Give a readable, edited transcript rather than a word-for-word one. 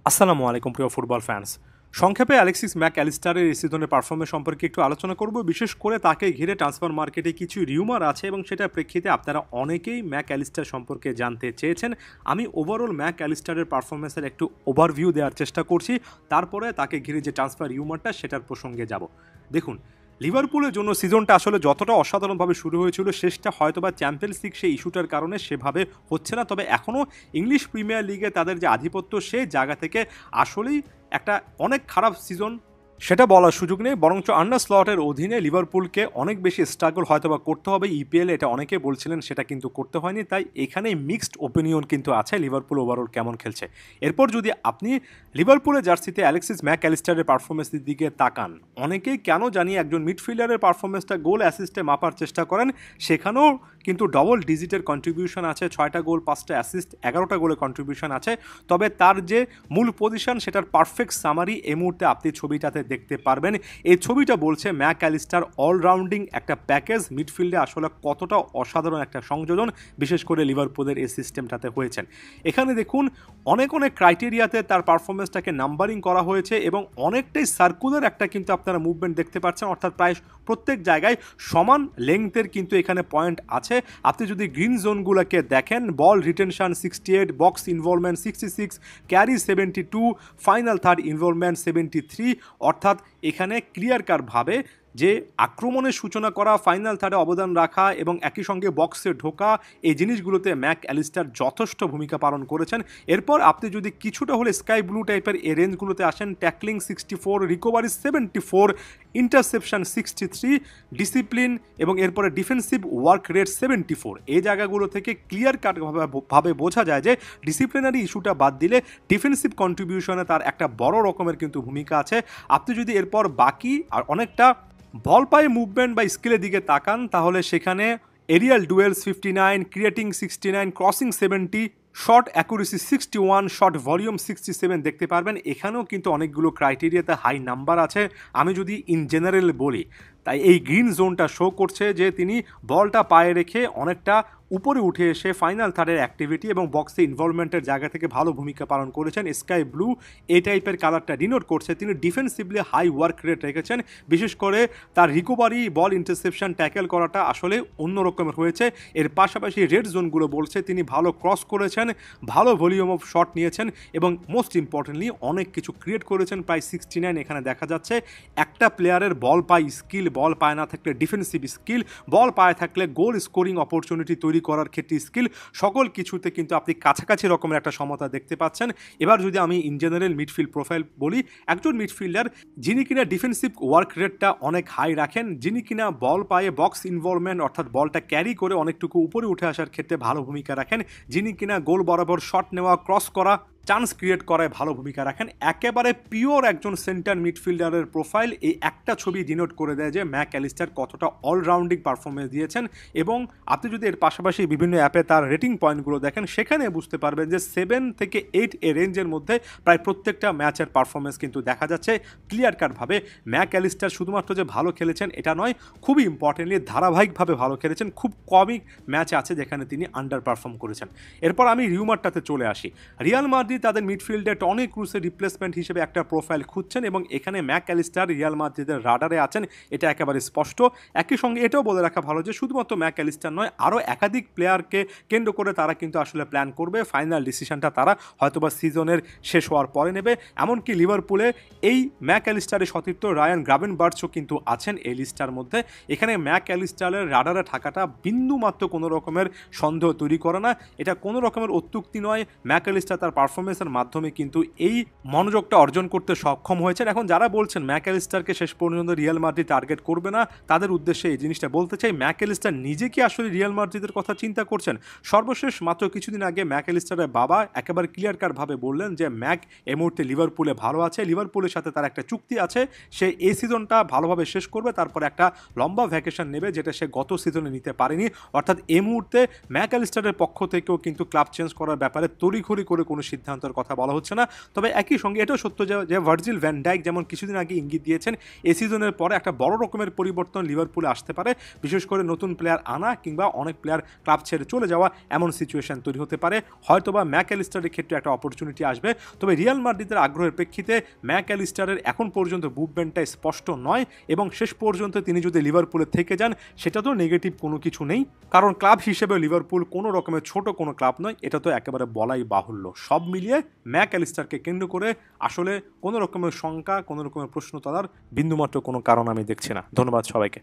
আসসালামু আলাইকুম প্রিয় ফুটবল ফ্যান্স। সংক্ষেপে অ্যালেক্সিস ম্যাক অ্যালিস্টারের এই সিজনের পারফরমেন্স সম্পর্কে একটু আলোচনা করব। বিশেষ করে তাকে ঘিরে ট্রান্সফার মার্কেটে কিছু রিউমার আছে এবং সেটার প্রেক্ষিতে আপনারা অনেকেই ম্যাক অ্যালিস্টার সম্পর্কে জানতে চেয়েছেন। আমি ওভারঅল ম্যাক অ্যালিস্টারের পারফরমেন্সের একটু ওভারভিউ দেওয়ার চেষ্টা করছি, তারপরে তাকে ঘিরে যে ট্রান্সফার রিউমারটা সেটার প্রসঙ্গে যাব। দেখুন, লিভারপুলের জন্য সিজনটা আসলে যতটা অসাধারণভাবে শুরু হয়েছিল, শেষটা হয়তো বা চ্যাম্পিয়ন্স লিগ সেই ইস্যুটার কারণে সেভাবে হচ্ছে না। তবে এখনও ইংলিশ প্রিমিয়ার লিগে তাদের যে আধিপত্য, সেই জায়গা থেকে আসলেই একটা অনেক খারাপ সিজন সেটা বলার সুযোগ নেই। বরঞ্চ আর্নে স্লটের অধীনে লিভারপুলকে অনেক বেশি স্ট্রাগল হয়তো বা করতে হবে ইপিএল, এটা অনেকে বলছিলেন, সেটা কিন্তু করতে হয়নি। তাই এখানে মিক্সড ওপিনিয়ন কিন্তু আছে লিভারপুল ওভারঅল কেমন খেলছে। এরপর যদি আপনি লিভারপুলের জার্সিতে অ্যালেক্সিস ম্যাক অ্যালিস্টারের পারফরমেন্সের দিকে তাকান, অনেকেই কেন জানি একজন মিডফিল্ডারের পারফরমেন্সটা গোল অ্যাসিস্টে মাপার চেষ্টা করেন, সেখানেও কিন্তু ডবল ডিজিটের কন্ট্রিবিউশন আছে, 6টা গোল 5টা অ্যাসিস্ট 11টা গোলের কন্ট্রিবিউশন আছে। তবে তার যে মূল পজিশন সেটার পারফেক্ট সামারি এই মুহূর্তে আপনি ছবিটাতে দেখতে পারবেন। এই ছবিটা বলছে ম্যাক অ্যালিস্টার অলরাউন্ডিং একটা প্যাকেজ মিডফিল্ডে আসলে কতটা অসাধারণ একটা সংযোজন বিশেষ করে লিভারপুলের এই সিস্টেমটাতে হয়েছেন। এখানে দেখুন, অনেক ক্রাইটেরিয়াতে তার পারফরমেন্সটাকে নাম্বারিং করা হয়েছে এবং অনেকটাই সার্কুলার একটা কিন্তু আপনারা মুভমেন্ট দেখতে পাচ্ছেন, অর্থাৎ প্রায় প্রত্যেক জায়গায় সমান লেংথের কিন্তু এখানে পয়েন্ট আছে। আপনি যদি গ্রিন জোনগুলোকে দেখেন, ball retention 68, box involvement 66, carry 72, final third involvement 73, অর্থাৎ এখানে ক্লিয়ার কাটভাবে যে আক্রমণের সূচনা করা, ফাইনাল থার্ডে অবদান রাখা এবং একই সঙ্গে বক্সে ঢোকা, এই জিনিসগুলোতে ম্যাক অ্যালিস্টার যথেষ্ট ভূমিকা পালন করেছেন। এরপর আপনি যদি কিছুটা হলে স্কাই ব্লু টাইপের এই রেঞ্জগুলোতে আসেন, ট্যাকলিং 64, রিকভারি 74, ইন্টারসেপশন 63, ডিসিপ্লিন এবং এরপরে ডিফেন্সিভ ওয়ার্ক রেট 74, এই জায়গাগুলো থেকে ক্লিয়ার কাটভাবে বোঝা যায় যে ডিসিপ্লিনারি ইস্যুটা বাদ দিলে ডিফেন্সিভ কন্ট্রিবিউশনে তার একটা বড় রকমের কিন্তু ভূমিকা আছে। আপনি যদি এরপর বাকি আর অনেকটা বল পায়ে মুভমেন্ট বা স্কিলের দিকে তাকান, তাহলে সেখানে aerial duels 59, creating 69, crossing 70, shot accuracy 61, shot volume 67 দেখতে পারবেন। এখানেও কিন্তু অনেকগুলো ক্রাইটেরিয়াতে হাই নাম্বার আছে। আমি যদি ইন জেনারেল বলি, তাই এই গ্রিন জোনটা শো করছে যে তিনি বলটা পায়ে রেখে অনেকটা উপরে উঠে এসে ফাইনাল থার্ডের অ্যাক্টিভিটি এবং বক্সে ইনভলভমেন্টের জায়গা থেকে ভালো ভূমিকা পালন করেছেন। স্কাই ব্লু এই টাইপের কালারটা ডিনোট করছে তিনি ডিফেন্সিভলি হাই ওয়ার্ক রেট রেখেছেন। বিশেষ করে তার রিকভারি, বল ইন্টারসেপশন, ট্যাকেল করাটা আসলে অন্য রকমের হয়েছে। এর পাশাপাশি রেড জোনগুলো বলছে তিনি ভালো ক্রস করেছেন, ভালো ভলিউম অফ শট নিয়েছেন এবং মোস্ট ইম্পর্টেন্টলি অনেক কিছু ক্রিয়েট করেছেন। প্রায় 69 এখানে দেখা যাচ্ছে। একটা প্লেয়ারের বল পায় স্কিল, বল পায় না থাকলে ডিফেন্সিভ স্কিল, বল পায়ে থাকলে গোল স্কোরিং অপরচুনিটি তৈরি করার ক্ষেত্রে স্কিল, সকল কিছুতে কিন্তু আপনি কাছাকাছি রকমের একটা সমতা দেখতে পাচ্ছেন। এবার যদি আমি ইন জেনারেল মিডফিল্ড প্রোফাইল বলি, একজন মিডফিল্ডার যিনি কিনা ডিফেন্সিভ ওয়ার্ক রেটটা অনেক হাই রাখেন, যিনি কিনা বল পায়ে বক্স ইনভলভমেন্ট অর্থাৎ বলটা ক্যারি করে অনেকটুকু উপরে উঠে আসার ক্ষেত্রে ভালো ভূমিকা রাখেন, যিনি কিনা গোল বরাবর শট নেওয়া, ক্রস করা, চান্স ক্রিয়েট করায় ভালো ভূমিকা রাখেন। একেবারে পিওর একজন সেন্টার মিডফিল্ডারের প্রোফাইল। এই একটা ছবি ডিনোট করে দেয় যে ম্যাক অ্যালিস্টার কতটা অলরাউন্ডিং পারফরমেন্স দিয়েছেন। এবং আপনি যদি এর পাশাপাশি বিভিন্ন অ্যাপে তার রেটিং পয়েন্টগুলো দেখেন, সেখানে বুঝতে পারবেন যে 7 থেকে 8 এ রেঞ্জের মধ্যে প্রায় প্রত্যেকটা ম্যাচের পারফরমেন্স কিন্তু দেখা যাচ্ছে ক্লিয়ার কাটভাবে। ম্যাক অ্যালিস্টার শুধুমাত্র যে ভালো খেলেছেন এটা নয়, খুবই ইম্পর্টেন্টলি ধারাবাহিকভাবে ভালো খেলেছেন। খুব কমই ম্যাচ আছে যেখানে তিনি আন্ডার পারফর্ম করেছেন। এরপর আমি রিউমারটাতে চলে আসি। রিয়াল মাদ্রিদ তাদের মিডফিল্ডে টনি ক্রুসের রিপ্লেসমেন্ট হিসেবে একটা প্রোফাইল খুঁজছেন এবং এখানে ম্যাক অ্যালিস্টার রিয়াল মাদ্রিদের রাডারে আছেন, এটা একেবারে স্পষ্ট। একই সঙ্গে এটাও বলে রাখা ভালো যে শুধুমাত্র ম্যাক অ্যালিস্টার নয়, আরও একাধিক প্লেয়ারকে কেন্দ্র করে তারা কিন্তু আসলে প্ল্যান করবে। ফাইনাল ডিসিশনটা তারা হয়তোবা সিজনের শেষ হওয়ার পরে নেবে। এমনকি লিভারপুলে এই ম্যাক অ্যালিস্টারের সতীর্থ রায়ান গ্রাভেনবার্চও কিন্তু আছেন এই লিস্টার মধ্যে। এখানে ম্যাক অ্যালিস্টারের রাডারে থাকাটা বিন্দুমাত্র কোনো রকমের সন্দেহ তৈরি করে না, এটা কোনো রকমের অত্যুক্তি নয়। ম্যাক অ্যালিস্টার তার পারফরমেন্সের মাধ্যমে কিন্তু এই মনোযোগটা অর্জন করতে সক্ষম হয়েছেন। এখন যারা বলছেন ম্যাক অ্যালিস্টারকে শেষ পর্যন্ত রিয়াল মাদ্রিদ টার্গেট করবে না, তাদের উদ্দেশ্যে এই জিনিসটা বলতে চাই, ম্যাক অ্যালিস্টার নিজে কি আসলে রিয়াল মাদ্রিদের কথা চিন্তা করছেন? সর্বশেষ মাত্র কিছুদিন আগে ম্যাক অ্যালিস্টারের বাবা একেবারে ক্লিয়ার কাটভাবে বললেন যে ম্যাক এই মুহূর্তে লিভারপুলে ভালো আছে, লিভারপুলের সাথে তার একটা চুক্তি আছে, সে এই সিজনটা ভালোভাবে শেষ করবে, তারপর একটা লম্বা ভ্যাকেশন নেবে যেটা সে গত সিজনে নিতে পারেনি। অর্থাৎ এই মুহূর্তে ম্যাক অ্যালিস্টারের পক্ষ থেকেও কিন্তু ক্লাব চেঞ্জ করার ব্যাপারে তড়িঘড়ি করে কোনো সিদ্ধান্ত সিদ্ধান্তের কথা বলা হচ্ছে না। তবে একই সঙ্গে এটাও সত্য যে ভার্জিল ভ্যান ডাইক যেমন কিছুদিন আগে ইঙ্গিত দিয়েছেন এই সিজনের পরে একটা বড় রকমের পরিবর্তন লিভারপুলে আসতে পারে, বিশেষ করে নতুন প্লেয়ার আনা কিংবা অনেক প্লেয়ার ক্লাব ছেড়ে চলে যাওয়া, এমন সিচুয়েশন তৈরি হতে পারে। হয়তোবা ম্যাক অ্যালিস্টারের ক্ষেত্রে একটা অপরচুনিটি আসবে। তবে রিয়াল মাদ্রিদের আগ্রহের প্রেক্ষিতে ম্যাক অ্যালিস্টারের এখন পর্যন্ত মুভমেন্টটা স্পষ্ট নয়, এবং শেষ পর্যন্ত তিনি যদি লিভারপুলে থেকে যান সেটা তো নেগেটিভ কোনো কিছু নেই, কারণ ক্লাব হিসেবে লিভারপুল কোনো রকমের ছোট কোনো ক্লাব নয়, এটা তো একেবারে বলাই বাহুল্য। সব মিলিয়ে ম্যাক অ্যালিস্টারকে কেন্দ্র করে আসলে কোনো রকমের শঙ্কা, কোনো রকমের প্রশ্ন তোলার বিন্দুমাত্র কোনো কারণ আমি দেখছি না। ধন্যবাদ সবাইকে।